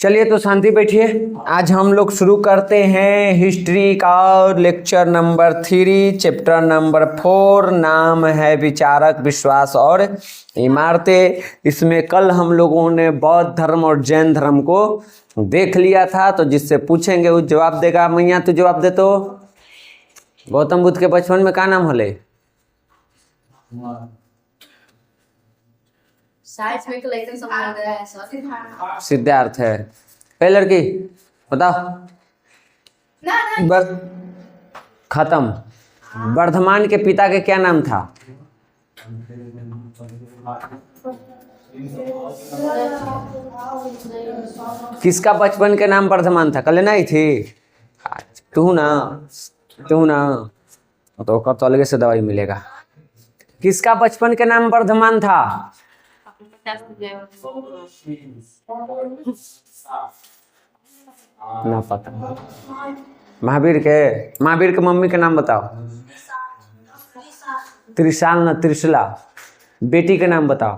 चलिए तो शांति बैठिए। आज हम लोग शुरू करते हैं हिस्ट्री का लेक्चर नंबर 3 चैप्टर नंबर 4। नाम है विचारक, विश्वास और इमारतें। इसमें कल हम लोगों ने बौद्ध धर्म और जैन धर्म को देख लिया था, तो जिससे पूछेंगे वो जवाब देगा। मैया तू जवाब दे। तो गौतम बुद्ध के बचपन में क्या नाम होले? सिद्धार्थ है। पहले लड़की बताओ। बस खत्म। वर्धमान के पिता के क्या नाम था? किसका बचपन के नाम वर्धमान था? कल नहीं थी? तू ना तो अलग से दवाई मिलेगा। किसका बचपन के नाम वर्धमान था? ना पता। महावीर के मम्मी के नाम बताओ। त्रिशाल ना त्रिशला। बेटी के नाम बताओ।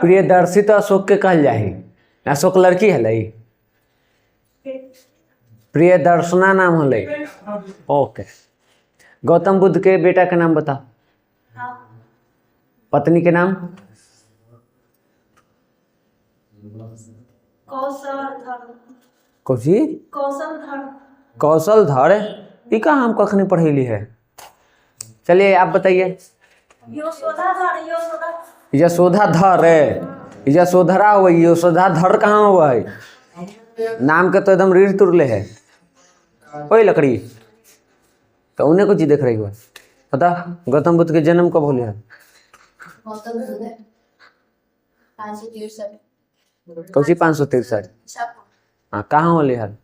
प्रियदर्शी तो अशोक के कहल जाही। अशोक लड़की है। प्रियदर्शना नाम होले। ओके। गौतम बुद्ध के बेटा के नाम बताओ। पत्नी के नाम? कौशलधर। ये कहाँ हम कखनी पढ़ेली है? चलिए आप बताइए। यशोधाधर है। यशोधरा हुआ। यशोधाधर कहाँ हुआ है? नाम के तो एकदम रीढ़ तुरले है। वही लकड़ी तो उन्हें कुछ देख रही हुआ। पता गौतम बुद्ध के जन्म कब होले है? कौची 563? हाँ, कहाँ होले है?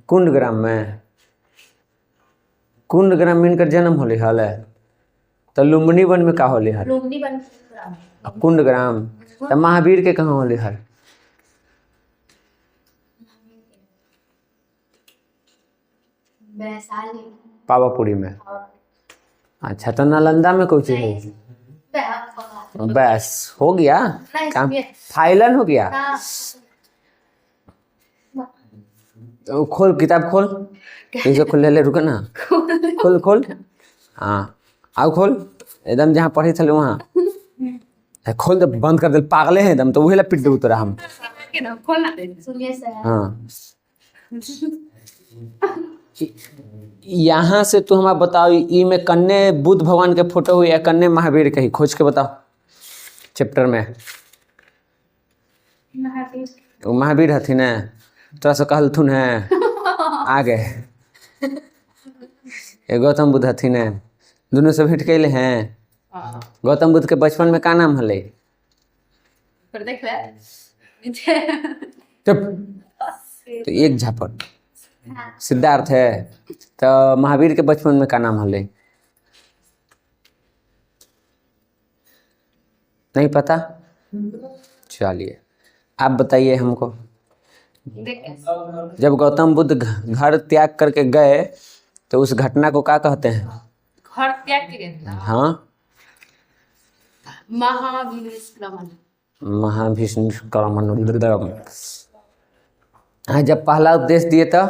कुंडग्राम में। कुंडग्राम में इनका जन्म होले हल है। तो लुम्बिनी वन में का होले है? कुंडग्राम। तो महावीर के कहाँ होले है? पावापुरी में। अच्छा, तो नालंदा में कौन सी है? बस हो गया काम। फाइलन हो गया। तो खोल किताब खोल। इसे खोल ले रुका ना। खोल। हाँ आओ खोल। एकदम जहाँ पढ़ी थे वहाँ खोल दे। बंद कर दे। पागले हैं एकदम। तो वही ला पिट दे उतरा हम। हाँ यहाँ से तो हम बताओ। ई में कन्ने बुद्ध भगवान के फोटो हुई या कन्ने महावीर के ही? खोज के बताओ चैप्टर में। वो महावीर हथी न तोरा से कहलथुन है आगे। ये गौतम बुद्ध हथी न। दोनों से भेंट कैले हैं। गौतम बुद्ध के बचपन में का नाम हले? तो एक झापट। सिद्धार्थ है। तो महावीर के बचपन में का नाम हले? नहीं पता? चलिए आप बताइए हमको। जब गौतम बुद्ध घर त्याग करके गए तो उस घटना को क्या कहते हैं? घर त्याग के गए? हाँ, महाभिष्क्रमण। हाँ, जब पहला उपदेश दिए तो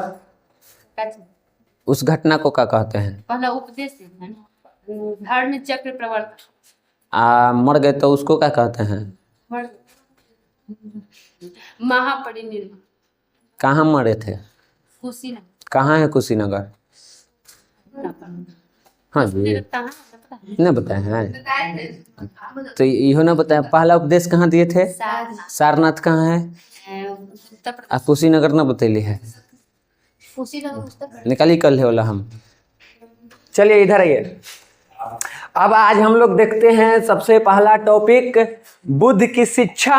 उस घटना को क्या कहते हैं? पहला उपदेश है धर्म चक्र प्रवर्तन। मर गए तो उसको क्या कहते हैं? महापरिनिर्वाण। कहाँ मरे थे? कुशीनगर। कहाँ है कुशीनगर? हाँ जी, नहीं बताए हैं। तो इहो ना बताया। पहला उपदेश कहाँ दिए थे? सारनाथ कहाँ है? कुशीनगर ना बतैली है। निकाली कल है वाला हम। चलिए इधर आइए। अब आज हम लोग देखते हैं सबसे पहला टॉपिक बुद्ध की शिक्षा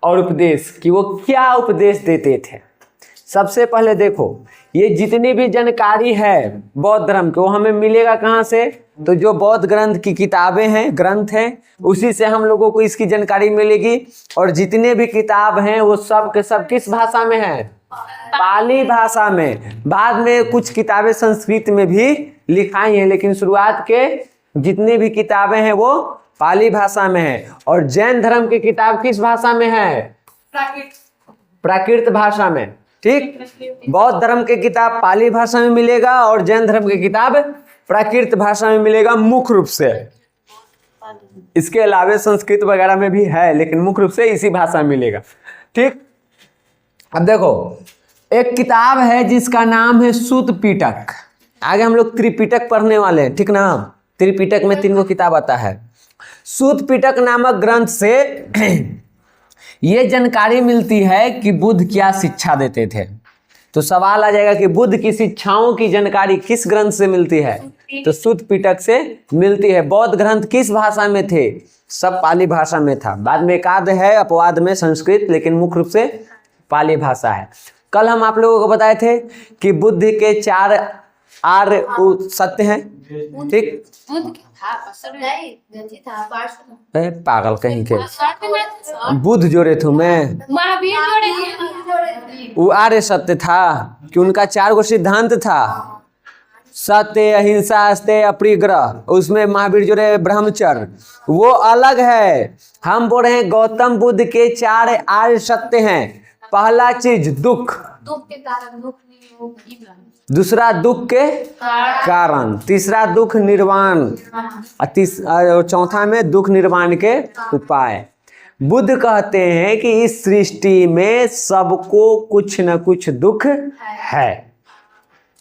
और उपदेश कि वो क्या उपदेश देते थे। सबसे पहले देखो, ये जितनी भी जानकारी है बौद्ध धर्म के वो हमें मिलेगा कहाँ से? तो जो बौद्ध ग्रंथ की किताबें हैं, ग्रंथ हैं, उसी से हम लोगों को इसकी जानकारी मिलेगी। और जितने भी किताब हैं वो सब के सब किस भाषा में है? पाली भाषा में। बाद में कुछ किताबें संस्कृत में भी लिखाई हैं, लेकिन शुरुआत के जितनी भी किताबें हैं वो पाली भाषा में है। और जैन धर्म की किताब किस भाषा में है? प्राकृत भाषा में। ठीक, बौद्ध धर्म की किताब पाली भाषा में मिलेगा और जैन धर्म की किताब प्राकृत भाषा में मिलेगा मुख्य रूप से। इसके अलावा संस्कृत वगैरह में भी है, लेकिन मुख्य रूप से इसी भाषा में मिलेगा। ठीक, अब देखो एक किताब है जिसका नाम है सूत पिटक। आगे हम लोग त्रिपिटक पढ़ने वाले हैं, ठीक ना। त्रिपिटक में 3 किताब आता है। सूत पिटक नामक ग्रंथ से ये जानकारी मिलती है कि बुद्ध क्या शिक्षा देते थे। तो सवाल आ जाएगा कि बुद्ध की शिक्षाओं की जानकारी किस ग्रंथ से मिलती है? तो सूत पिटक से मिलती है। बौद्ध ग्रंथ किस भाषा में थे? सब पाली भाषा में था। बाद में एकाध है अपवाद में संस्कृत, लेकिन मुख्य रूप से पाली भाषा है। कल हम आप लोगों को बताए थे कि बुद्ध के 4 आर्य सत्य हैं। ठीक, पागल कहीं के, बुद्ध जोड़े थे मैं, महावीर जोड़े। वो आर्य सत्य था कि उनका 4 सिद्धांत था। सत्य, अहिंसा, अस्तेय, अपरिग्रह। उसमें महावीर जोड़े ब्रह्मचर्य, वो अलग है। हम बोल रहे हैं गौतम बुद्ध के 4 आर्य सत्य हैं। पहला चीज दुख के कारण दुख नहीं, दूसरा दुख के कारण, तीसरा दुख निर्वाण, और चौथा में दुख निर्वाण के उपाय। बुद्ध कहते हैं कि इस सृष्टि में सबको कुछ न कुछ दुख है।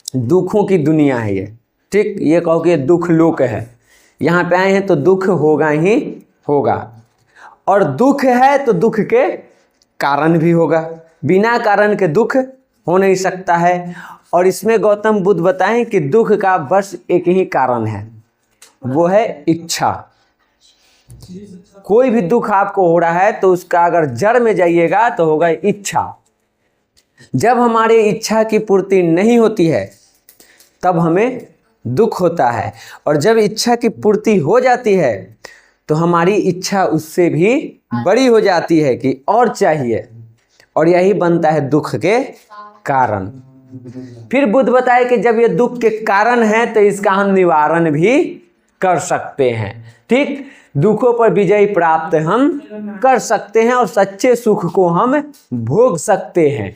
दुखों की दुनिया है ये। ठीक, ये कहो कि दुख लोक है। यहाँ पे आए हैं तो दुख होगा ही होगा। और दुख है तो दुख के कारण भी होगा। बिना कारण के दुख हो नहीं सकता है। और इसमें गौतम बुद्ध बताएं कि दुख का बस एक ही कारण है, वो है इच्छा। कोई भी दुख आपको हो रहा है तो उसका अगर जड़ में जाइएगा तो होगा इच्छा। जब हमारी इच्छा की पूर्ति नहीं होती है तब हमें दुख होता है। और जब इच्छा की पूर्ति हो जाती है तो हमारी इच्छा उससे भी बड़ी हो जाती है कि और चाहिए, और यही बनता है दुख के कारण। फिर बुद्ध बताए कि जब ये दुख के कारण है तो इसका हम निवारण भी कर सकते हैं। ठीक, दुखों पर विजय प्राप्त हम कर सकते हैं और सच्चे सुख को हम भोग सकते हैं।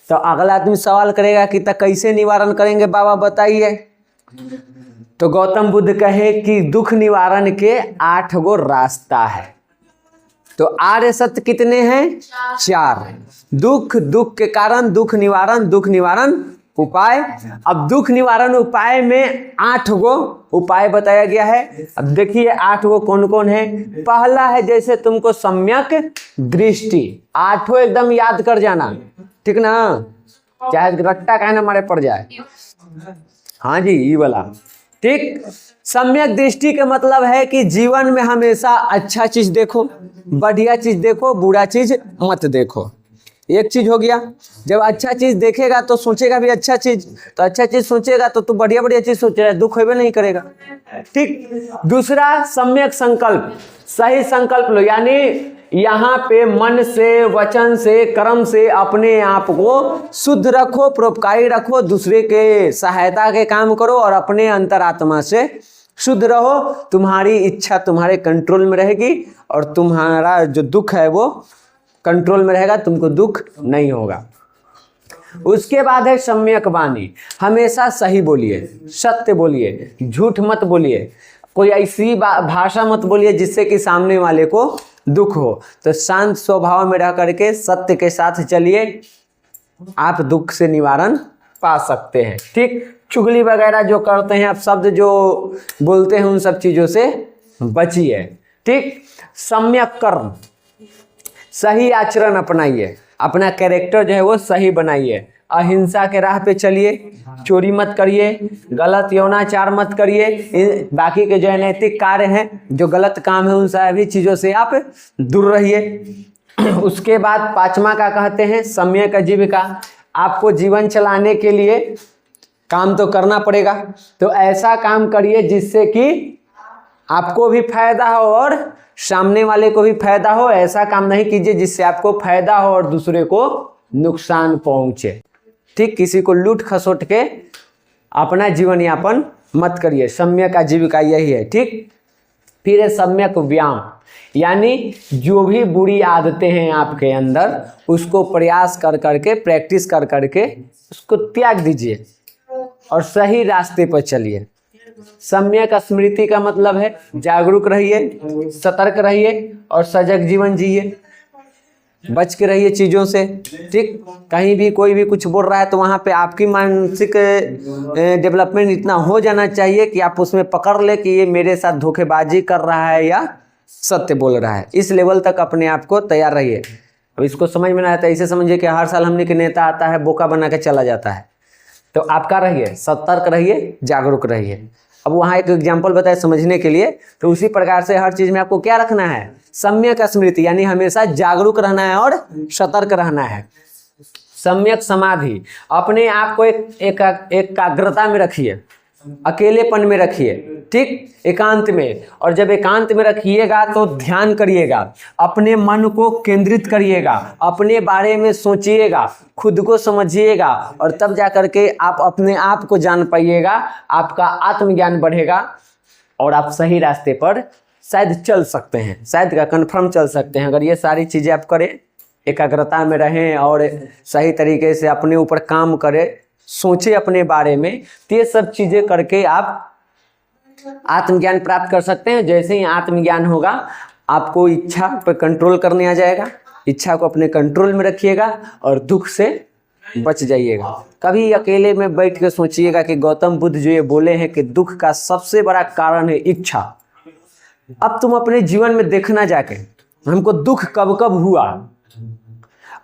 तो अगला आदमी सवाल करेगा कि कैसे निवारण करेंगे बाबा बताइए। तो गौतम बुद्ध कहे कि दुख निवारण के 8 रास्ता है। तो आर्य सत्य कितने हैं? 4। दुख, दुख के कारण, दुख निवारण उपाय। अब दुख निवारण उपाय में 8 उपाय बताया गया है। अब देखिए 8 कौन कौन है। पहला है जैसे तुमको सम्यक दृष्टि। 8 एकदम याद कर जाना, ठीक ना, चाहे रट्टा कहना मारे पड़ जाए। हाँ जी, ये वाला। ठीक, सम्यक दृष्टि का मतलब है कि जीवन में हमेशा अच्छा चीज देखो, बढ़िया चीज देखो, बुरा चीज मत देखो। एक चीज हो गया। जब अच्छा चीज देखेगा तो सोचेगा भी अच्छा चीज, तो अच्छा चीज सोचेगा तो तू बढ़िया बढ़िया चीज सोचेगा, दुख होबे नहीं करेगा। ठीक, दूसरा सम्यक संकल्प, सही संकल्प लो। यानी यहाँ पे मन से, वचन से, कर्म से अपने आप को शुद्ध रखो, परोपकारी रखो, दूसरे के सहायता के काम करो और अपने अंतरात्मा से शुद्ध रहो। तुम्हारी इच्छा तुम्हारे कंट्रोल में रहेगी और तुम्हारा जो दुख है वो कंट्रोल में रहेगा, तुमको दुख नहीं होगा। उसके बाद है सम्यक वाणी। हमेशा सही बोलिए, सत्य बोलिए, झूठ मत बोलिए, कोई ऐसी भाषा मत बोलिए जिससे कि सामने वाले को दुख हो। तो शांत स्वभाव में रह करके सत्य के साथ चलिए, आप दुख से निवारण पा सकते हैं। ठीक, चुगली वगैरह जो करते हैं, आप शब्द जो बोलते हैं, उन सब चीज़ों से बचिए। ठीक, सम्यक कर्म, सही आचरण अपनाइए, अपना कैरेक्टर जो है वो सही बनाइए। अहिंसा के राह पे चलिए, चोरी मत करिए, गलत यौनाचार मत करिए, बाकी के जो नैतिक कार्य हैं, जो गलत काम है, उन सभी चीज़ों से आप दूर रहिए। उसके बाद 5वां का कहते हैं सम्यक आजीविका। आपको जीवन चलाने के लिए काम तो करना पड़ेगा, तो ऐसा काम करिए जिससे कि आपको भी फायदा हो और सामने वाले को भी फायदा हो। ऐसा काम नहीं कीजिए जिससे आपको फायदा हो और दूसरे को नुकसान पहुंचे। ठीक, किसी को लूट खसोट के अपना जीवन यापन मत करिए। सम्यक आजीविका यही है, ठीक। फिर है सम्यक व्यायाम, यानी जो भी बुरी आदतें हैं आपके अंदर उसको प्रयास कर करके, प्रैक्टिस कर करके उसको त्याग दीजिए और सही रास्ते पर चलिए। सम्यक स्मृति का मतलब है जागरूक रहिए, सतर्क रहिए और सजग जीवन जिए, बच के रहिए चीज़ों से, ठीक। कहीं भी कोई भी कुछ बोल रहा है तो वहाँ पे आपकी मानसिक डेवलपमेंट इतना हो जाना चाहिए कि आप उसमें पकड़ ले कि ये मेरे साथ धोखेबाजी कर रहा है या सत्य बोल रहा है। इस लेवल तक अपने आप को तैयार रहिए। अब इसको समझ में ना आता है, इसे समझिए कि हर साल हमने के नेता आता है, बोका बना के चला जाता है। तो आप क्या रहिए, सतर्क रहिए, जागरूक रहिए। अब वहाँ एक एग्जाम्पल बताए समझने के लिए, तो उसी प्रकार से हर चीज़ में आपको क्या रखना है, सम्यक स्मृति, यानी हमेशा जागरूक रहना है और सतर्क रहना है। सम्यक समाधि, अपने आप को एकाग्रता में रखिए, अकेलेपन में रखिए, ठीक, एकांत में। और जब एकांत में रखिएगा तो ध्यान करिएगा, अपने मन को केंद्रित करिएगा, अपने बारे में सोचिएगा, खुद को समझिएगा और तब जा करके आप अपने आप को जान पाइएगा, आपका आत्मज्ञान बढ़ेगा और आप सही रास्ते पर शायद चल सकते हैं, शायद का कन्फर्म चल सकते हैं। अगर ये सारी चीज़ें आप करें, एकाग्रता में रहें और सही तरीके से अपने ऊपर काम करें, सोचे अपने बारे में, तो ये सब चीज़ें करके आप आत्मज्ञान प्राप्त कर सकते हैं। जैसे ही आत्मज्ञान होगा आपको इच्छा पर कंट्रोल करने आ जाएगा, इच्छा को अपने कंट्रोल में रखिएगा और दुख से बच जाइएगा। कभी अकेले में बैठ के सोचिएगा कि गौतम बुद्ध जो ये बोले हैं कि दुख का सबसे बड़ा कारण है इच्छा। अब तुम अपने जीवन में देखना जाके हमको दुख कब कब हुआ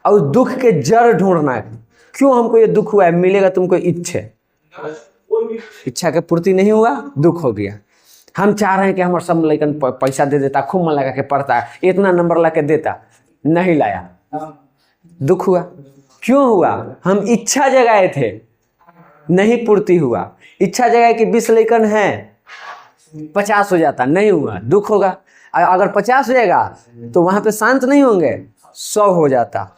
और दुख के जड़ ढूंढना है, क्यों हमको ये दुख हुआ है, मिलेगा तुमको इच्छा के पूर्ति नहीं हुआ, दुख हो गया। हम चाह रहे हैं कि हमारे सब लड़कन पैसा दे देता, खूब मन लगा के पढ़ता है, इतना नंबर ला के देता, नहीं लाया, दुख हुआ। क्यों हुआ, हम इच्छा जगाए थे, नहीं पूर्ति हुआ। इच्छा जगाए कि 20 लड़कन है, 50 हो जाता, नहीं हुआ, दुख होगा। अगर 50 हो जाएगा तो वहां पे शांत नहीं होंगे, 100 हो जाता,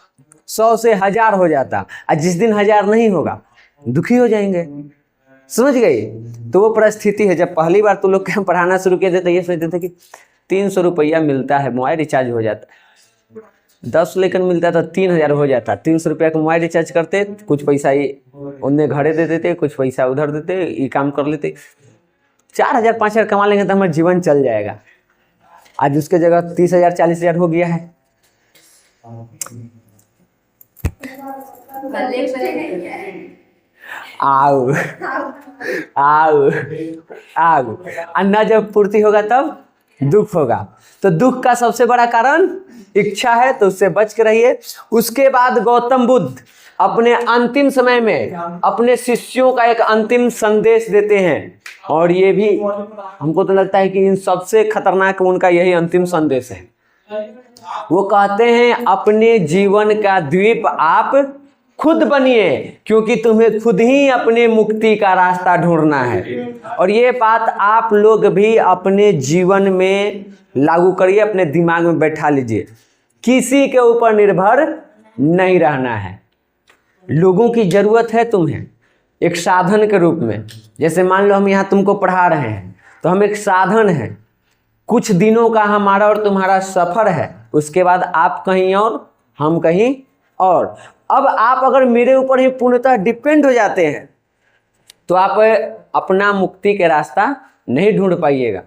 100 से 1000 हो जाता, और जिस दिन 1000 नहीं होगा दुखी हो जाएंगे। समझ गई। तो वो परिस्थिति है। जब पहली बार तो लोग क्या पढ़ाना शुरू किए थे तो ये सोचते थे कि 300 रुपया मिलता है, मोबाइल रिचार्ज हो जाता, 10 लेकिन मिलता तो 3000 हो जाता। 300 रुपया का मोबाइल रिचार्ज करते, कुछ पैसा ये उन्हें घरे दे देते, कुछ पैसा उधर देते, ये काम कर लेते, 4000 5000 कमा लेंगे तो हमारा जीवन चल जाएगा। आज उसके जगह 30,000 40,000 हो गया है। आओ आओ आओ, अन्ना जब पूर्ति होगा तब दुख होगा। तो दुख का सबसे बड़ा कारण इच्छा है, तो उससे बच के रहिए। उसके बाद गौतम बुद्ध अपने अंतिम समय में अपने शिष्यों का एक अंतिम संदेश देते हैं, और ये भी हमको तो लगता है कि इन सबसे खतरनाक उनका यही अंतिम संदेश है। वो कहते हैं अपने जीवन का द्वीप आप खुद बनिए, क्योंकि तुम्हें खुद ही अपने मुक्ति का रास्ता ढूंढना है। और ये बात आप लोग भी अपने जीवन में लागू करिए, अपने दिमाग में बैठा लीजिए। किसी के ऊपर निर्भर नहीं रहना है। लोगों की जरूरत है तुम्हें एक साधन के रूप में। जैसे मान लो हम यहाँ तुमको पढ़ा रहे हैं, तो हम एक साधन हैं। कुछ दिनों का हमारा और तुम्हारा सफर है, उसके बाद आप कहीं और हम कहीं और। अब आप अगर मेरे ऊपर ही पूर्णतः डिपेंड हो जाते हैं तो आप अपना मुक्ति के रास्ता नहीं ढूंढ पाइएगा,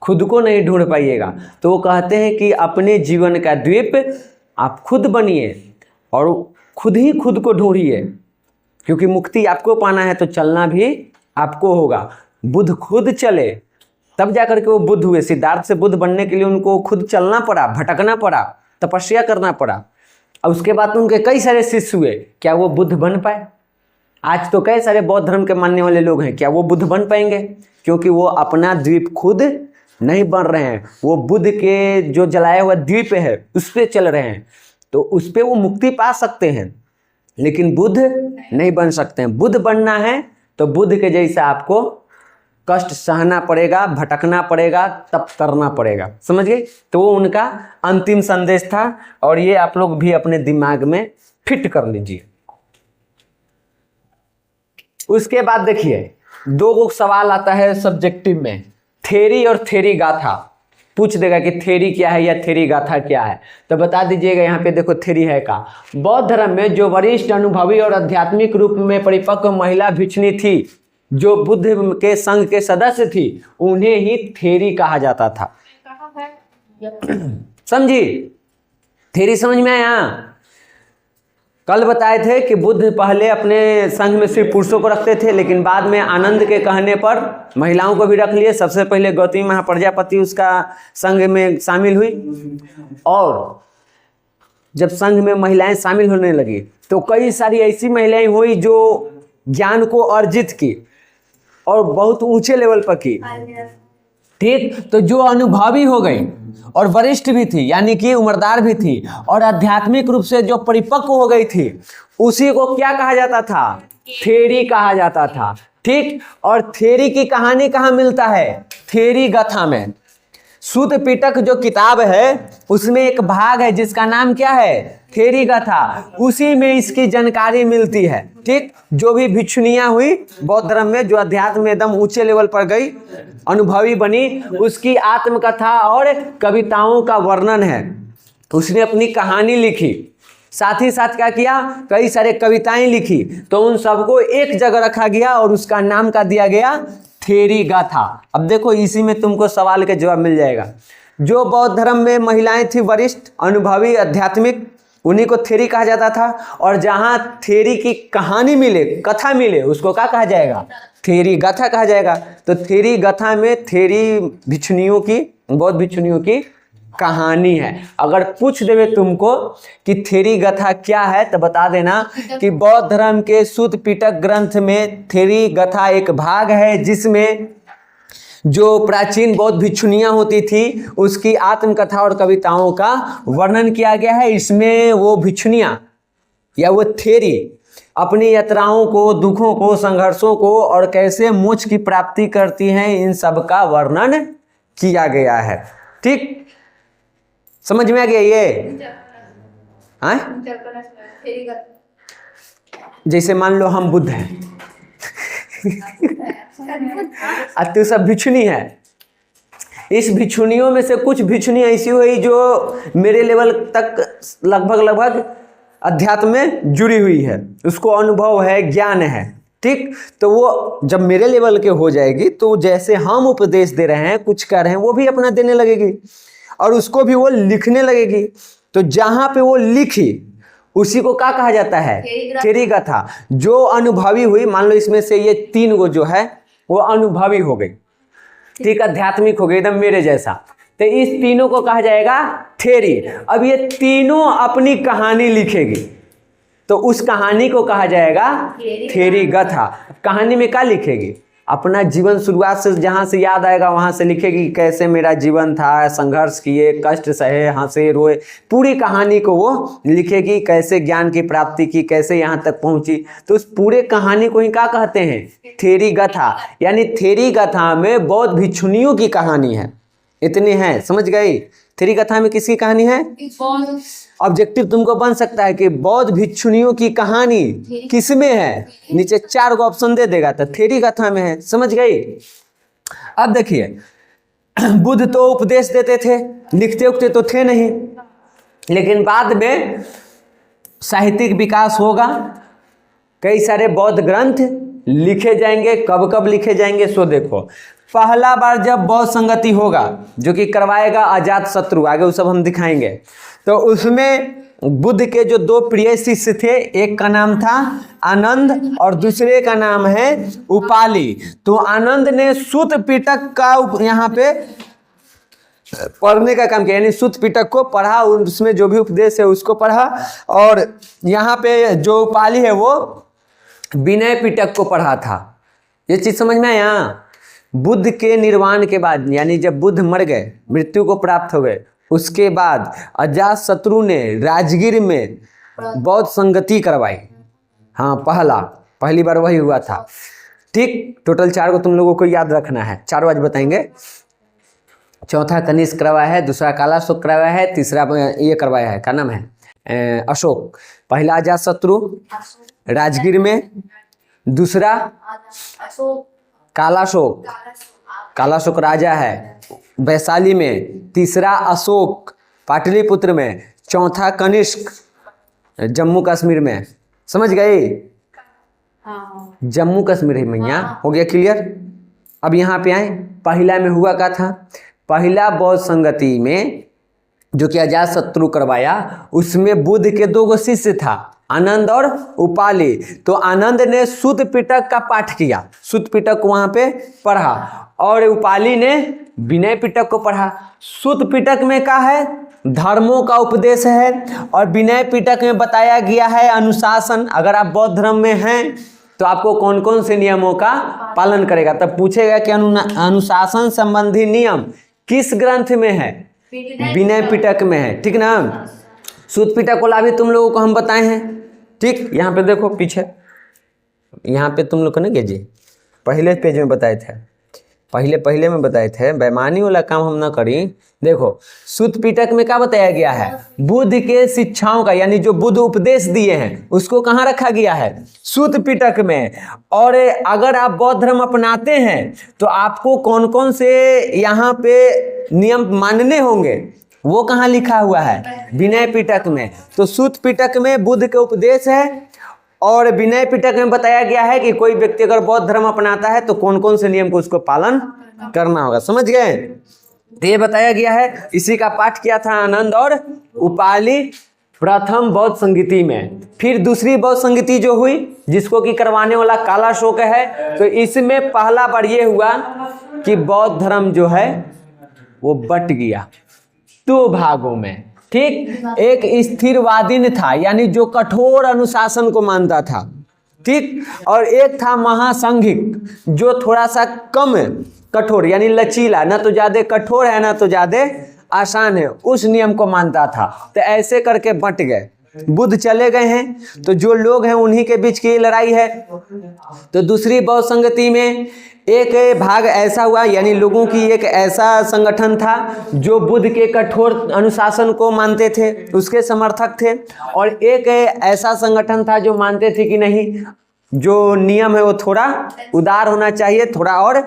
खुद को नहीं ढूंढ पाइएगा। तो वो कहते हैं कि अपने जीवन का द्वीप आप खुद बनिए और खुद ही खुद को ढूंढिए, क्योंकि मुक्ति आपको पाना है तो चलना भी आपको होगा। बुद्ध खुद चले तब जाकर के वो बुद्ध हुए। सिद्धार्थ से बुद्ध बनने के लिए उनको खुद चलना पड़ा, भटकना पड़ा, तपस्या करना पड़ा। और उसके बाद तो उनके कई सारे शिष्य हुए। क्या वो बुद्ध बन पाए? आज तो कई सारे बौद्ध धर्म के मानने वाले लोग हैं, क्या वो बुद्ध बन पाएंगे? क्योंकि वो अपना द्वीप खुद नहीं बन रहे हैं, वो बुद्ध के जो जलाया हुआ द्वीप है उस पर चल रहे हैं। तो उस पर वो मुक्ति पा सकते हैं, लेकिन बुद्ध नहीं बन सकते हैं। बुद्ध बनना है तो बुद्ध के जैसा आपको कष्ट सहना पड़ेगा, भटकना पड़ेगा, तप करना पड़ेगा। समझ गए? तो वो उनका अंतिम संदेश था, और ये आप लोग भी अपने दिमाग में फिट कर लीजिए। उसके बाद देखिए दो को सवाल आता है सब्जेक्टिव में, थेरी और थेरी गाथा। पूछ देगा कि थेरी क्या है या थेरी गाथा क्या है, तो बता दीजिएगा। यहाँ पे देखो थेरी है का, बौद्ध धर्म में जो वरिष्ठ अनुभवी और आध्यात्मिक रूप में परिपक्व महिला भिक्षुणी थी, जो बुद्ध के संघ के सदस्य थी, उन्हें ही थेरी कहा जाता था। समझी? थेरी समझ में आया? कल बताए थे कि बुद्ध पहले अपने संघ में सिर्फ पुरुषों को रखते थे, लेकिन बाद में आनंद के कहने पर महिलाओं को भी रख लिए। सबसे पहले गौतमी महाप्रजापति उसका संघ में शामिल हुई, और जब संघ में महिलाएं शामिल होने लगी तो कई सारी ऐसी महिलाएं हुई जो ज्ञान को अर्जित की और बहुत ऊंचे लेवल पर की। ठीक, तो जो अनुभवी हो गई और वरिष्ठ भी थी, यानी कि उम्रदार भी थी, और आध्यात्मिक रूप से जो परिपक्व हो गई थी, उसी को क्या कहा जाता था? थेरी कहा जाता था। ठीक, और थेरी की कहानी कहाँ मिलता है? थेरी गाथा में। सूत पिटक जो किताब है उसमें एक भाग है जिसका नाम क्या है? थेरी गाथा। उसी में इसकी जानकारी मिलती है। ठीक, जो भी भिक्षुणियां हुई बौद्ध धर्म में, जो अध्यात्म में एकदम ऊंचे लेवल पर गई, अनुभवी बनी, उसकी आत्मकथा और कविताओं का वर्णन है। उसने अपनी कहानी लिखी, साथ ही साथ क्या किया? कई सारे कविताएं लिखी। तो उन सबको एक जगह रखा गया और उसका नाम का दिया गया थेरी गाथा। अब देखो इसी में तुमको सवाल के जवाब मिल जाएगा। जो बौद्ध धर्म में महिलाएं थी वरिष्ठ, अनुभवी, आध्यात्मिक, उन्हीं को थेरी कहा जाता था। और जहां थेरी की कहानी मिले, कथा मिले, उसको क्या कहा जाएगा? थेरी गाथा कहा जाएगा। तो थेरी गाथा में थेरी भिक्षुणियों की, बौद्ध भिक्षुणियों की कहानी है। अगर पूछ देवे तुमको कि थेरी गाथा क्या है, तो बता देना कि बौद्ध धर्म के सूत पिटक ग्रंथ में थेरी गाथा एक भाग है जिसमें जो प्राचीन बौद्ध भिक्षुणियां होती थी उसकी आत्मकथा और कविताओं का वर्णन किया गया है। इसमें वो भिक्षुणियां या वो थेरी अपनी यात्राओं को, दुखों को, संघर्षों को और कैसे मोक्ष की प्राप्ति करती हैं, इन सब का वर्णन किया गया है। ठीक, समझ में आ गया ये? हाँ, जैसे मान लो हम बुद्ध हैं और तू सब भिक्षुणी है। इस भिक्षुणियों में से कुछ भिक्षुणी ऐसी हुई जो मेरे लेवल तक लगभग अध्यात्म में जुड़ी हुई है, उसको अनुभव है, ज्ञान है। ठीक, तो वो जब मेरे लेवल के हो जाएगी तो जैसे हम उपदेश दे रहे हैं, कुछ कर रहे हैं, वो भी अपना देने लगेगी और उसको भी वो लिखने लगेगी। तो जहां पे वो लिखी उसी को क्या कहा जाता है? थेरी गाथा। जो अनुभवी हुई, मान लो इसमें से ये तीन गो जो है वो अनुभवी हो गई, ठीक, आध्यात्मिक हो गई, एकदम मेरे जैसा, तो इस तीनों को कहा जाएगा थेरी। अब ये तीनों अपनी कहानी लिखेगी तो उस कहानी को कहा जाएगा थेरी गाथा। कहानी में क्या लिखेगी? अपना जीवन शुरुआत से, जहाँ से याद आएगा वहाँ से लिखेगी, कैसे मेरा जीवन था, संघर्ष किए, कष्ट सहे, हंसे, रोए, पूरी कहानी को वो लिखेगी। कैसे ज्ञान की प्राप्ति की, कैसे यहाँ तक पहुँची, तो उस पूरे कहानी को ही क्या कहते हैं? थेरी गाथा। यानी थेरी गाथा में बौद्ध भिक्षुणियों की कहानी है। इतनी है, समझ गई? थेरी गाथा में किसकी कहानी है? ऑब्जेक्टिव तुमको बन सकता है कि बौद्ध भिक्षुणियों की कहानी किसमें है? नीचे 4 गो ऑप्शन दे देगा, तो थेरी गाथा में है। समझ गई? अब देखिए, बुद्ध तो उपदेश देते थे, लिखते उखते तो थे नहीं, लेकिन बाद में साहित्यिक विकास होगा, कई सारे बौद्ध ग्रंथ लिखे जाएंगे। कब कब लिखे जाएंगे सो देखो। पहला बार जब बौद्ध संगति होगा, जो कि करवाएगा अजात शत्रु, आगे वो सब हम दिखाएंगे, तो उसमें बुद्ध के जो 2 प्रिय शिष्य थे, एक का नाम था आनंद और दूसरे का नाम है उपाली। तो आनंद ने सूत पिटक का यहाँ पे पढ़ने का काम किया, यानी सूत पिटक को पढ़ा, उसमें जो भी उपदेश है उसको पढ़ा, और यहाँ पे जो उपाली है वो विनय पिटक को पढ़ा था। ये चीज समझ में आया? बुद्ध के निर्वाण के बाद, यानी जब बुद्ध मर गए, मृत्यु को प्राप्त हो गए, उसके बाद अजात शत्रु ने राजगीर में बौद्ध संगति करवाई। हाँ, पहली बार वही हुआ था। ठीक, टोटल 4 को तुम लोगों को याद रखना है, 4 आज बताएंगे। चौथा कनिष्क करवाया है, दूसरा कालाशोक करवाया है, तीसरा ये करवाया है, क्या नाम है, अशोक। पहला अजात शत्रु राजगीर में, दूसरा कालाशोक, कालाशोक राजा है वैशाली में, तीसरा अशोक पाटलिपुत्र में, चौथा कनिष्क जम्मू कश्मीर में। समझ गए? जम्मू कश्मीर है मैया, हो गया क्लियर। अब यहाँ पे आए, पहला में हुआ क्या था, पहला बौद्ध संगति में जो कि अजात शत्रु करवाया, उसमें बुद्ध के 2 शिष्य था, आनंद और उपाली। तो आनंद ने सूत पिटक का पाठ किया, सूत पिटक वहाँ पे पढ़ा, और उपाली ने विनय पिटक को पढ़ा। सूत पिटक में क्या है, धर्मों का उपदेश है, और विनय पिटक में बताया गया है अनुशासन। अगर आप बौद्ध धर्म में हैं तो आपको कौन कौन से नियमों का पालन करेगा। तब पूछेगा कि अनुशासन संबंधी नियम किस ग्रंथ में है, विनय पिटक में है, ठीक ना। सूत पिटक वाला भी तुम लोगों को हम बताए हैं, ठीक। यहाँ पे देखो पीछे, यहाँ पे तुम लोग को ना जी पहले पेज में बताए थे, पहले में बताए थे, बेईमानी वाला काम हम ना करी। देखो सूत पिटक में क्या बताया गया है, बुद्ध के शिक्षाओं का, यानी जो बुद्ध उपदेश दिए हैं उसको कहाँ रखा गया है, सूत पिटक में। और अगर आप बौद्ध धर्म अपनाते हैं तो आपको कौन कौन से यहाँ पे नियम मानने होंगे, वो कहाँ लिखा हुआ है, विनय पिटक में। तो सूत पिटक में बुद्ध के उपदेश है, और विनय पिटक में बताया गया है कि कोई व्यक्ति अगर बौद्ध धर्म अपनाता है तो कौन कौन से नियम को उसको पालन करना होगा। समझ गए? तो ये बताया गया है, इसी का पाठ किया था आनंद और उपाली प्रथम बौद्ध संगति में। फिर दूसरी बौद्ध संगति जो हुई, जिसको कि करवाने वाला कालाशोक है, तो इसमें पहला बार ये हुआ कि बौद्ध धर्म जो है वो बट गया 2 भागों में, ठीक। एक स्थिरवादी था, यानी जो कठोर अनुशासन को मानता था, ठीक, और एक था महासंघिक जो थोड़ा सा कम कठोर, यानी लचीला, ना तो ज्यादा कठोर है ना तो ज्यादा आसान है, उस नियम को मानता था। तो ऐसे करके बंट गए, बुद्ध चले गए हैं तो जो लोग हैं उन्हीं के बीच की लड़ाई है। तो दूसरी बौद्ध संगति में एक भाग ऐसा हुआ, यानी लोगों की एक ऐसा संगठन था जो बुद्ध के कठोर अनुशासन को मानते थे, उसके समर्थक थे, और एक ऐसा संगठन था जो मानते थे कि नहीं, जो नियम है वो थोड़ा उदार होना चाहिए, थोड़ा और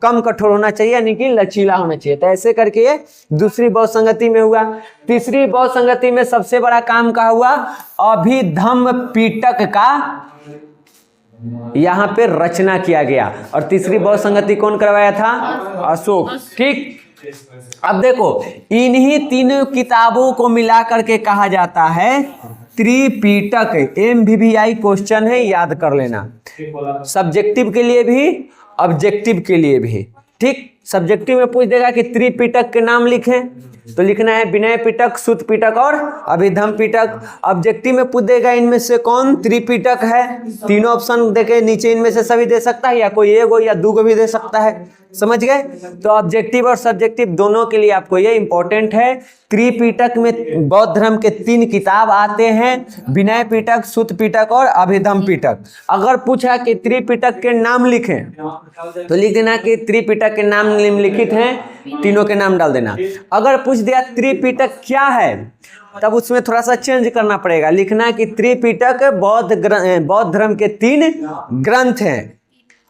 कम कठोर होना चाहिए, यानी कि लचीला होना चाहिए। तो ऐसे करके ये दूसरी बौद्ध संगति में हुआ। तीसरी बौद्ध संगति में सबसे बड़ा काम का हुआ, अभिधम्म पिटक का यहाँ पे रचना किया गया, और तीसरी बौद्ध संगति कौन करवाया था, अशोक, ठीक। अब देखो इन्हीं तीनों किताबों को मिला करके कहा जाता है त्रिपिटक। MVVI क्वेश्चन है, याद कर लेना, सब्जेक्टिव के लिए भी ऑब्जेक्टिव के लिए भी, ठीक। सब्जेक्टिव में पूछ देगा कि त्रिपिटक के नाम लिखें, तो लिखना है विनय पिटक, सूत पिटक और अभिधम्म पिटक। ऑब्जेक्टिव में पूछ देगा इनमें से कौन त्रिपिटक है, तीनों ऑप्शन देके नीचे इनमें से सभी दे सकता है, या कोई एगो या 2 भी दे सकता है। समझ गए? तो ऑब्जेक्टिव और सब्जेक्टिव दोनों के लिए आपको ये इंपॉर्टेंट है। त्रिपिटक में बौद्ध धर्म के 3 किताब आते हैं, विनय पिटक, सूत पिटक और अभिधम्म पिटक। अगर पूछा कि त्रिपिटक के नाम लिखें तो लिख देना कि त्रिपिटक के नाम निम्नलिखित हैं, तीनों के नाम डाल देना। अगर पूछ दिया त्रिपिटक क्या है, तब उसमें थोड़ा सा चेंज करना पड़ेगा, लिखना कि त्रिपिटक बौद्ध धर्म के 3 ग्रंथ हैं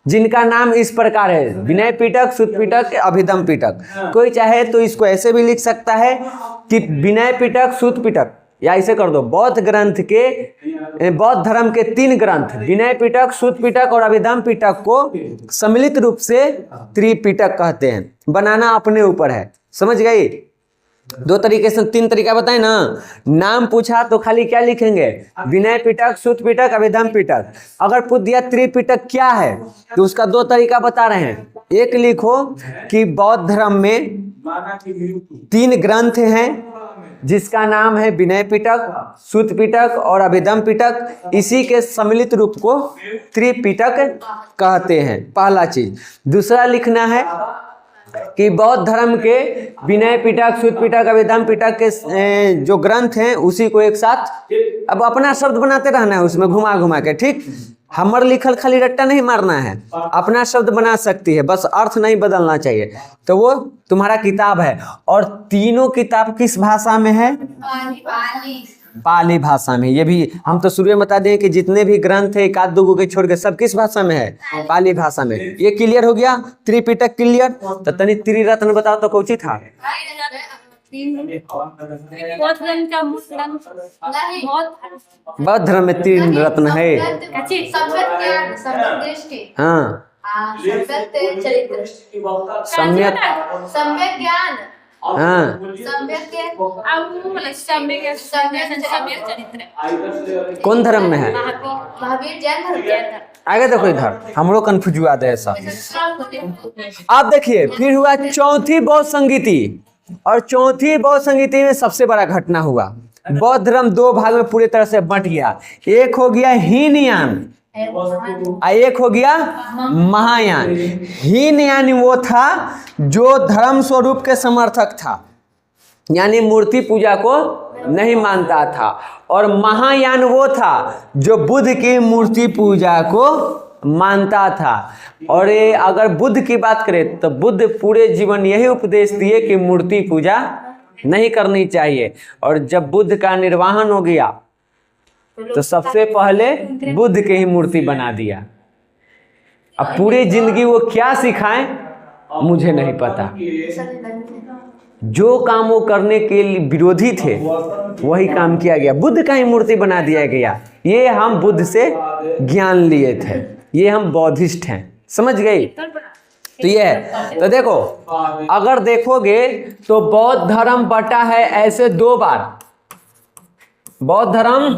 जिनका नाम इस प्रकार है, विनय पिटक, सूत पिटक, अभिधम्म पिटक। कोई चाहे तो इसको ऐसे भी लिख सकता है कि विनय पिटक, सूत पिटक, या इसे कर दो बौद्ध धर्म के 3 ग्रंथ विनय पिटक, सूत पिटक और अभिधम्म पिटक को सम्मिलित रूप से त्रिपिटक कहते हैं। बनाना अपने ऊपर है। समझ गई? 2 तरीके से 3 तरीका बताए ना। नाम पूछा तो खाली क्या लिखेंगे, विनय पिटक, सूत पिटक, अभिधम्म पिटक। अगर पूछ दिया त्रिपिटक क्या है तो उसका 2 तरीका बता रहे हैं। एक लिखो कि बौद्ध धर्म में 3 ग्रंथ हैं जिसका नाम है विनय पिटक, सूत पिटक और अभिधम्म पिटक, इसी के सम्मिलित रूप को त्रिपिटक कहते हैं, पहला चीज। दूसरा लिखना है कि बौद्ध धर्म के विनय पिटक, सूत पिटक, अभिधम्म पिटक के जो ग्रंथ हैं उसी को एक साथ, अब अपना शब्द बनाते रहना है उसमें घुमा घुमा के, ठीक। हमर लिखल खाली रट्टा नहीं मारना है, अपना शब्द बना सकती है, बस अर्थ नहीं बदलना चाहिए। तो वो तुम्हारा किताब है। और तीनों किताब किस भाषा में है? पाली भाषा में। ये भी हम तो शुरू में बता दें कि जितने भी ग्रंथ है एक आध दो के छोड़ के सब किस भाषा में है? पाली भाषा में। ये क्लियर हो गया, त्रिपिटक क्लियर। तो तनी त्रिरत्न बताओ तो कौची था? बौद्ध धर्म में तीन रत्न है। हाँ, सम्यक, सम्यक ज्ञान, हाँ, कौन धर्म में है? महावीर जैन धर्म। आगे देखो इधर, हमरो कंफ्यूज हुआ था ऐसा। अब देखिए फिर हुआ चौथी बौद्ध संगीति, और चौथी बौद्ध संगीति में सबसे बड़ा घटना हुआ। बौद्ध धर्म दो भाग में पूरी तरह से बंट गया। एक हो गया हीनयान, एक हो गया महायान। हीनयान वो था जो धर्म स्वरूप के समर्थक था, यानी मूर्ति पूजा को नहीं मानता था, और महायान वो था जो बुद्ध की मूर्ति पूजा को मानता था। और ये अगर बुद्ध की बात करें तो बुद्ध पूरे जीवन यही उपदेश दिए कि मूर्ति पूजा नहीं करनी चाहिए। और जब बुद्ध का निर्वाहन हो गया तो सबसे पहले बुद्ध की ही मूर्ति बना दिया। अब पूरी जिंदगी वो क्या सिखाएं मुझे नहीं पता। जो काम वो करने के लिए विरोधी थे वही काम किया गया, बुद्ध का ही मूर्ति बना दिया गया। ये हम बुद्ध से ज्ञान लिए थे, ये हम बौद्धिस्ट हैं, समझ गई? तो ये है। तो देखो अगर देखोगे तो बौद्ध धर्म बटा है ऐसे दो बार। बौद्ध धर्म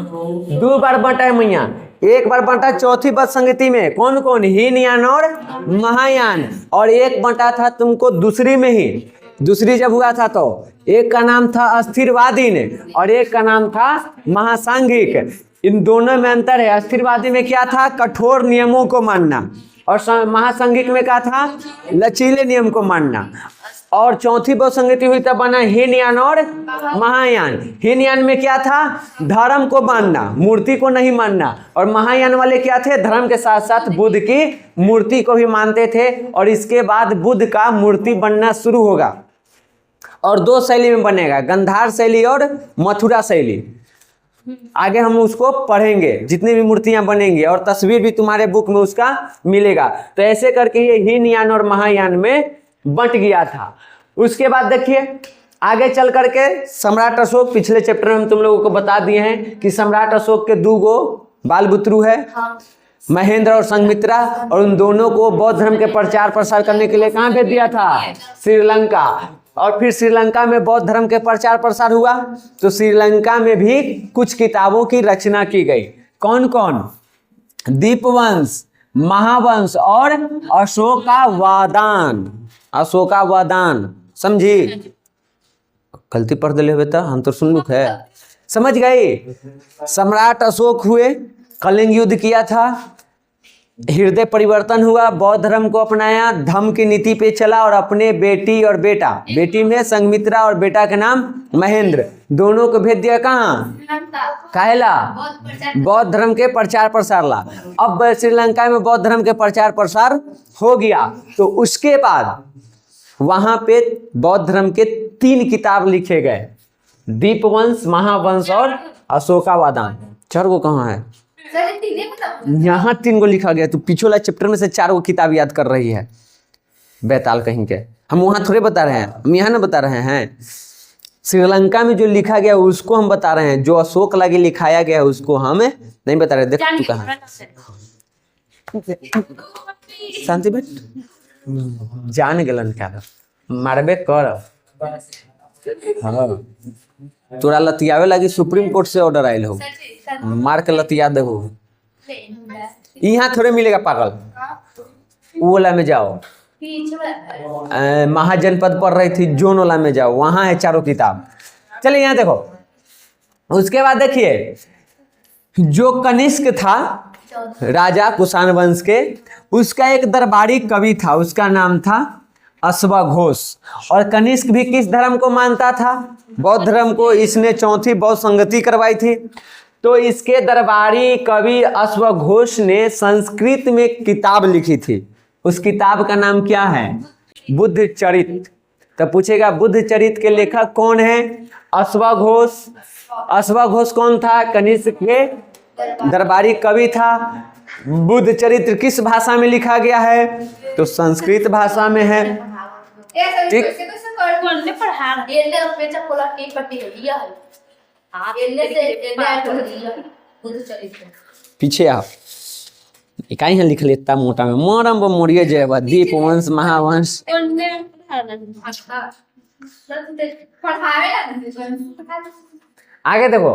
दो बार बटा है मैया। एक बार बंटा चौथी बौद्ध संगीति में, कौन कौन? हीनयान और महायान। और एक बंटा था तुमको दूसरी में ही। दूसरी जब हुआ था तो एक का नाम था अस्थिरवादी ने और एक का नाम था महासांघिक। इन दोनों में अंतर है। अस्थिरवादी में क्या था? कठोर नियमों को मानना, और महासांघिक में क्या था? लचीले नियम को मानना। और चौथी बौद्ध संगीति हुई तब बना हीनयान और महायान। हीनयान में क्या था? धर्म को मानना, मूर्ति को नहीं मानना। और महायान वाले क्या थे? धर्म के साथ साथ बुद्ध की मूर्ति को भी मानते थे। और इसके बाद बुद्ध का मूर्ति बनना शुरू होगा, और दो शैली में बनेगा, गंधार शैली और मथुरा शैली। आगे हम उसको पढ़ेंगे, जितनी भी मूर्तियां बनेंगी, और तस्वीर भी तुम्हारे बुक में उसका मिलेगा। तो ऐसे करके ये हीनयान और महायान में बंट गया था। उसके बाद देखिए आगे चल करके सम्राट अशोक, पिछले चैप्टर में हम तुम लोगों को बता दिए हैं कि सम्राट अशोक के दो गो बाल बुतरू है, महेंद्र और संघमित्रा। और उन दोनों को बौद्ध धर्म के प्रचार प्रसार करने के लिए कहाँ भेज दिया था? श्रीलंका। और फिर श्रीलंका में बौद्ध धर्म के प्रचार प्रसार हुआ तो श्रीलंका में भी कुछ किताबों की रचना की गई। कौन कौन? दीपवंश, महावंश और अशोकावदान। अशोकावदान समझी? गलती पढ़ दिले बेटा, हम तो सुनमुख है, समझ गई? सम्राट अशोक हुए, कलिंग युद्ध किया था, हृदय परिवर्तन हुआ, बौद्ध धर्म को अपनाया, धम्म की नीति पे चला, और अपने बेटी और बेटा, बेटी में संघमित्रा और बेटा का नाम महेंद्र, दोनों को भेज दिया कहाँ? काहेला? बौद्ध धर्म के प्रचार प्रसार ला। अब श्रीलंका में बौद्ध धर्म के प्रचार प्रसार हो गया तो उसके बाद वहां पे बौद्ध धर्म के 3 किताब लिखे गए, दीपवंश, महावंश और अशोकावदान। 4 गो कहाँ है? यहाँ 3 गो लिखा गया। तो पिछले चैप्टर में से 4 गो किताब याद कर रही है, बैताल कहीं के। हम वहाँ थोड़े बता रहे हैं, हम यहाँ ना बता रहे हैं। श्रीलंका में जो लिखा गया उसको हम बता रहे हैं, जो अशोक लगे लिखाया गया उसको हम नहीं बता रहे। देख तू कहाँ शांति बैठ, जान गलन क्या मारबे कर। हाँ तोरा लतियावे लगी सुप्रीम कोर्ट से ऑर्डर आयल हो, मार के लतिया देहो। यहाँ थोड़े मिलेगा पागल, वो वाला में जाओ। महाजनपद पढ़ रही थी, जोन वाला में जाओ, वहां है 4 किताब। चलिए यहाँ देखो। उसके बाद देखिए जो कनिष्क था राजा कुषाण वंश के, उसका एक दरबारी कवि था, उसका नाम था अश्वघोष। और कनिष्क भी किस धर्म को मानता था? बौद्ध धर्म को। इसने चौथी बौद्ध संगति करवाई थी। तो इसके दरबारी कवि अश्वघोष ने संस्कृत में किताब लिखी थी। उस किताब का नाम क्या है? बुद्ध चरित। तब पूछेगा बुद्ध चरित्र के लेखक कौन है? अश्वघोष। अश्वघोष कौन था? कनिष्क के दरबारी कवि था। बुद्ध चरित्र किस भाषा में लिखा गया है? तो संस्कृत भाषा में है। ठीक। पीछे आप इकाई है लिख लेता मोटा में मोरम व मौर्य जयव दीप वंश महावंश। आगे देखो,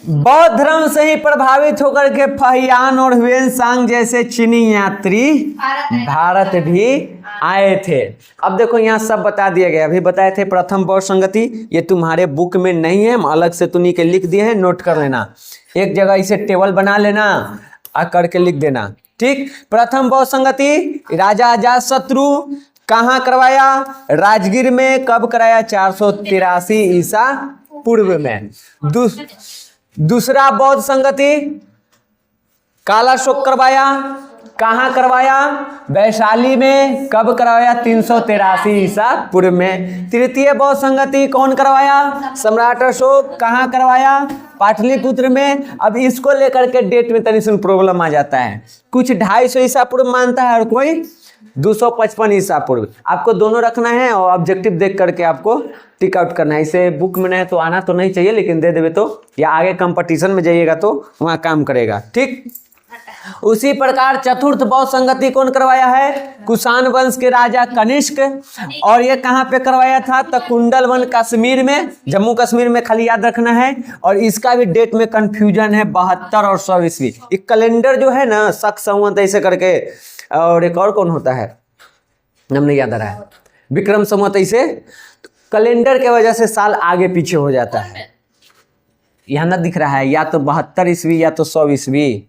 बौद्ध धर्म से ही प्रभावित होकर के फहियान और ह्वेनसांग जैसे चीनी यात्री भारत भी आए थे। अब देखो यहाँ सब बता दिया गया। अभी बताए थे प्रथम बौद्ध संगति, ये तुम्हारे बुक में नहीं है, हम अलग से तुनी के लिख दिए हैं, नोट कर लेना। एक जगह इसे टेबल बना लेना और करके लिख देना। ठीक। प्रथम बौद्ध संगति राजा अजातशत्रु कहाँ करवाया? राजगीर में। कब कराया? 483 ईसा पूर्व में। दूसरा बौद्ध संगति कालाशोक करवाया। कहाँ करवाया? वैशाली में। कब करवाया? 383 ईसा पूर्व में। तृतीय बौद्ध संगति कौन करवाया? सम्राट अशोक। कहाँ करवाया? पाटलिपुत्र में। अब इसको लेकर के डेट में तनिक प्रॉब्लम आ जाता है। कुछ 250 ईसा पूर्व मानता है और कोई 255 ईसा पूर्व। आपको दोनों रखना है और ऑब्जेक्टिव देख करके आपको टिक आउट करना है। इसे बुक में नहीं तो आना तो नहीं चाहिए, लेकिन दे देवे तो, या आगे कंपटीशन में जाइएगा तो वहाँ काम करेगा। ठीक। उसी प्रकार चतुर्थ बौद्ध संगति कौन करवाया है? कुषाण वंश के राजा कनिष्क। और ये कहाँ पे करवाया था? तो कुंडलवन कश्मीर में, जम्मू कश्मीर में, खाली याद रखना है। और इसका भी डेट में कंफ्यूजन है, 72 और 100 ईस्वी। एक कैलेंडर जो है ना, शक संवत ऐसे करके, और एक और कौन होता है, नाम नहीं याद आ रहा है, विक्रम संवत ऐसे, कैलेंडर के वजह से साल आगे पीछे हो जाता है। यहाँ ना दिख रहा है, या तो 72 ईस्वी या तो 100 ईस्वी।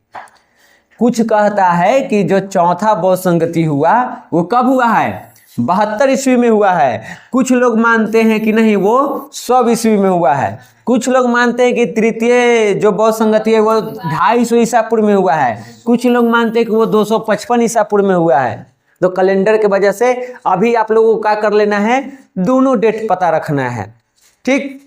कुछ कहता है कि जो चौथा बौद्ध संगति हुआ वो कब हुआ है? 72 ईस्वी में हुआ है। कुछ लोग मानते हैं कि नहीं, वो 100 ईस्वी में हुआ है। कुछ लोग मानते हैं कि तृतीय जो बौद्ध संगति है वो 250 ईसा पूर्व में हुआ है। कुछ लोग मानते हैं कि वो 255 ईसा पूर्व में हुआ है। तो कैलेंडर के वजह से अभी आप लोगों को क्या कर लेना है? दोनों डेट पता रखना है। ठीक।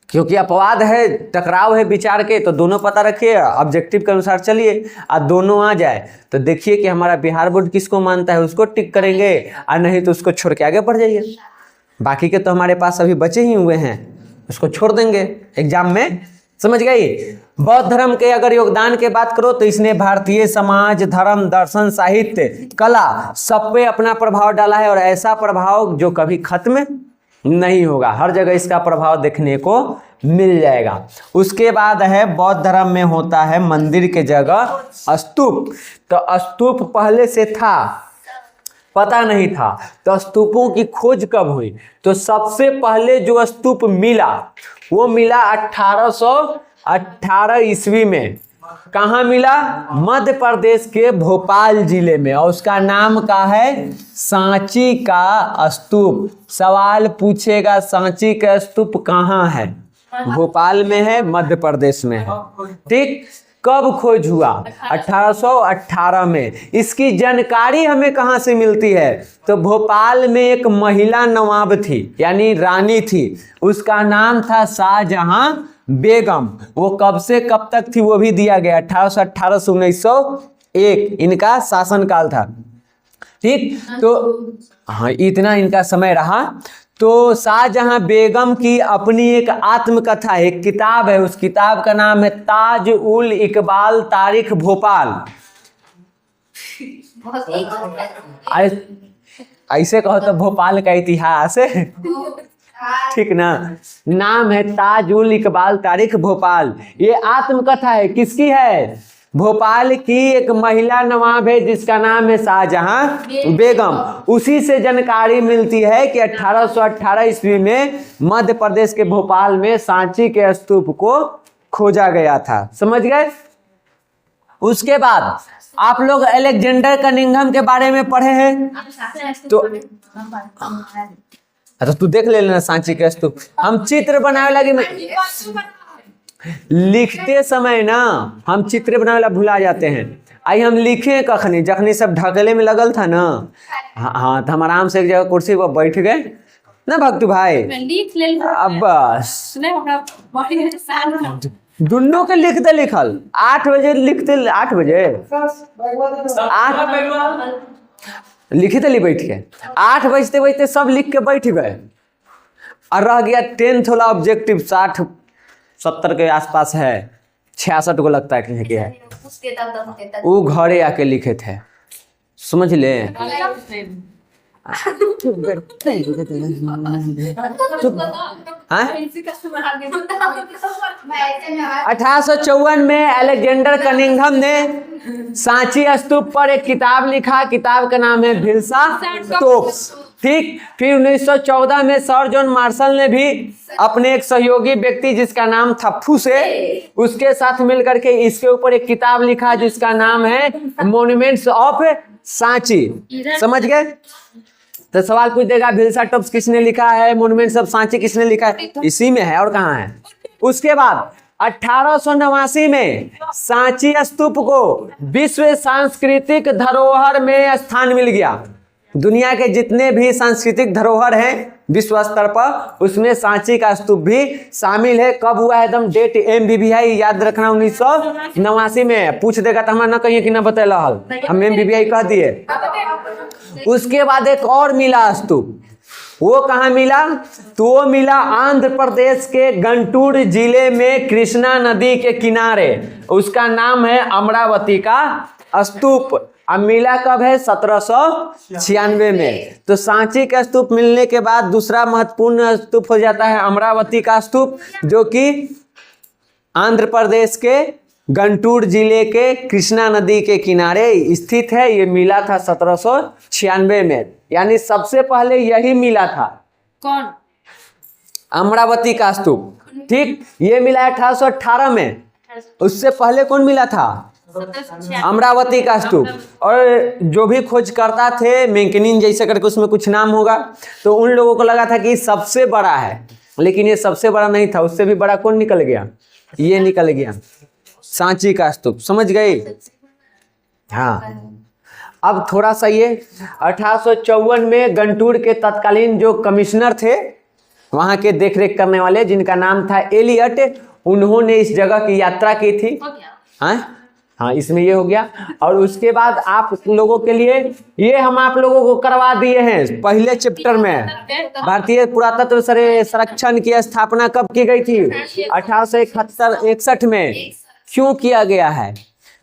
क्योंकि अपवाद है, टकराव है विचार के, तो दोनों पता रखिए, ऑब्जेक्टिव के अनुसार चलिए। और दोनों आ जाए तो देखिए कि हमारा बिहार बोर्ड किसको मानता है, उसको टिक करेंगे, और नहीं तो उसको छोड़ के आगे बढ़ जाइए। बाकी के तो हमारे पास अभी बचे ही हुए हैं, उसको छोड़ देंगे एग्जाम में। समझ गई? बौद्ध धर्म के अगर योगदान के बात करो तो इसने भारतीय समाज, धर्म, दर्शन, साहित्य, कला सब पे अपना प्रभाव डाला है, और ऐसा प्रभाव जो कभी खत्म नहीं होगा। हर जगह इसका प्रभाव देखने को मिल जाएगा। उसके बाद है बौद्ध धर्म में होता है मंदिर के जगह स्तूप। तो स्तूप पहले से था, पता नहीं था। तो स्तूपों की खोज कब हुई? तो सबसे पहले जो स्तूप मिला वो मिला 1818 ईस्वी में। कहाँ मिला? मध्य प्रदेश के भोपाल जिले में, और उसका नाम का है सांची का स्तूप। सवाल पूछेगा सांची का स्तूप कहाँ है? भोपाल में है, मध्य प्रदेश में है। ठीक। कब खोज हुआ? 1818 में। इसकी जानकारी हमें कहाँ से मिलती है? तो भोपाल में एक महिला नवाब थी, यानी रानी थी, उसका नाम था शाहजहां बेगम। वो कब से कब तक थी वो भी दिया गया, 1818 से 1901 इनका शासनकाल था। ठीक। तो हाँ, इतना इनका समय रहा। तो शाहजहां बेगम की अपनी एक आत्मकथा, एक किताब है, उस किताब का नाम है ताज उल इकबाल तारीख भोपाल। ऐसे कहो तो भोपाल का इतिहास है। ठीक ना? नाम है ताज उल इकबाल तारीख भोपाल। ये आत्मकथा है, किसकी है? भोपाल की एक महिला नवाब है जिसका नाम है शाहजहां बेगम। उसी से जानकारी मिलती है कि 1818 ईस्वी में मध्य प्रदेश के भोपाल में सांची के स्तूप को खोजा गया था। समझ गए? उसके बाद आप लोग अलेक्जेंडर कनिंघम के बारे में पढ़े हैं, तो तू देख ले लेना सांची के स्तूप। हम चित्र बनावे लगे में लिखते समय ना हम चित्र बनावे ला भुला जाते हैं। आई हम लिखे कखनी, जखनी सब ढकेले में लगल था ना, हाँ तो हम आराम से एक जगह कुर्सी पर बैठ गए ना भक्तू भाई? मैं लिख ले अब बस सुने हमरा बड़ी साल दुनों के लिख दे लिखल 8 बजे लिखते 8 बजे 8 लिखी तो ली बैठ के 8 बजते बजते सब लिख के बैठ गए और रह गया 10th वाला ऑब्जेक्टिव 60-70 के आसपास है 66 को लगता है कहीं के है उसके तक वो घरे आके लिखे थे समझ ले। हाँ? 1854 में अलेक्जेंडर कनिंघम ने सांची स्तूप पर एक किताब लिखा। किताब का नाम है भिल्सा तोप। ठीक। फिर 1914 में सर जॉन मार्शल ने भी अपने एक सहयोगी व्यक्ति जिसका नाम था फूसे उसके साथ मिलकर के इसके ऊपर एक किताब लिखा जिसका नाम है मॉन्यूमेंट्स ऑफ सांची। समझ गए? तो सवाल पूछ देगा भिल्सा टॉप्स किसने लिखा है, मॉन्यूमेंट्स ऑफ सांची किसने लिखा है? इसी में है और कहाँ है। उसके बाद 1889 में सांची स्तूप को विश्व सांस्कृतिक धरोहर में स्थान मिल गया। दुनिया के जितने भी सांस्कृतिक धरोहर हैं विश्व स्तर पर उसमें सांची का स्तूप भी शामिल है। कब हुआ है एकदम डेट MBBI याद रखना 1989 में। पूछ देगा तो हमारा न कहिए कि न बतैल हम MBBI कह दिए। उसके बाद एक और मिला स्तूप। वो कहाँ मिला? तो वो मिला आंध्र प्रदेश के गंटूर जिले में कृष्णा नदी के किनारे। उसका नाम है अमरावती का स्तूप। अब मिला कब है? 1796 में। तो सांची का स्तूप मिलने के बाद दूसरा महत्वपूर्ण स्तूप हो जाता है अमरावती का स्तूप जो कि आंध्र प्रदेश के गंटूर जिले के कृष्णा नदी के किनारे स्थित है। ये मिला था 1796 में, यानी सबसे पहले यही मिला था। कौन? अमरावती का स्तूप। ठीक। ये मिला 1818 में। उससे पहले कौन मिला था? अमरावती का स्तूप। और जो भी खोजकर्ता थे मैंकनिन जैसे करके उसमें कुछ नाम होगा तो उन लोगों को लगा था कि सबसे बड़ा है, लेकिन ये सबसे बड़ा नहीं था। उससे भी बड़ा कौन निकल गया? ये निकल गया सांची का स्तूप। समझ गए? हाँ। अब थोड़ा सा ये 1854 में गंटूर के तत्कालीन जो कमिश्नर थे वहां के देखरेख करने वाले जिनका नाम था एलियट, उन्होंने इस जगह की यात्रा की थी। हाँ, इसमें ये हो गया। और उसके बाद आप लोगों के लिए ये हम आप लोगों को करवा दिए हैं पहले चैप्टर में। भारतीय पुरातत्व संरक्षण की स्थापना कब की गई थी? 1861 में। क्यों किया गया है?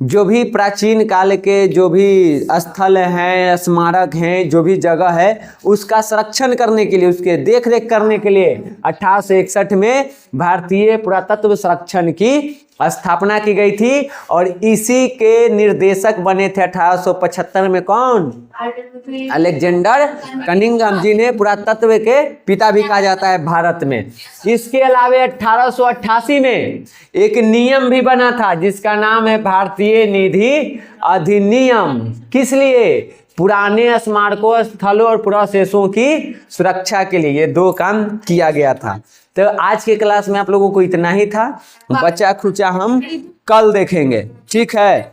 जो भी प्राचीन काल के जो भी स्थल हैं, स्मारक हैं, जो भी जगह है उसका संरक्षण करने के लिए, उसके देख रेख करने के लिए 1861 में भारतीय पुरातत्व संरक्षण की स्थापना की गई थी। और इसी के निर्देशक बने थे 1875 में कौन? अलेक्जेंडर कनिंघम, जिन्हें पुरातत्व के पिता भी कहा जाता है भारत में। इसके अलावा 1888 में एक नियम भी बना था जिसका नाम है भारतीय निधि अधिनियम। किस लिए? पुराने स्मारकों, स्थलों और पुरावशेषों की सुरक्षा के लिए ये दो काम किया गया था। तो आज के क्लास में आप लोगों को इतना ही था। बचा खुचा हम कल देखेंगे। ठीक है।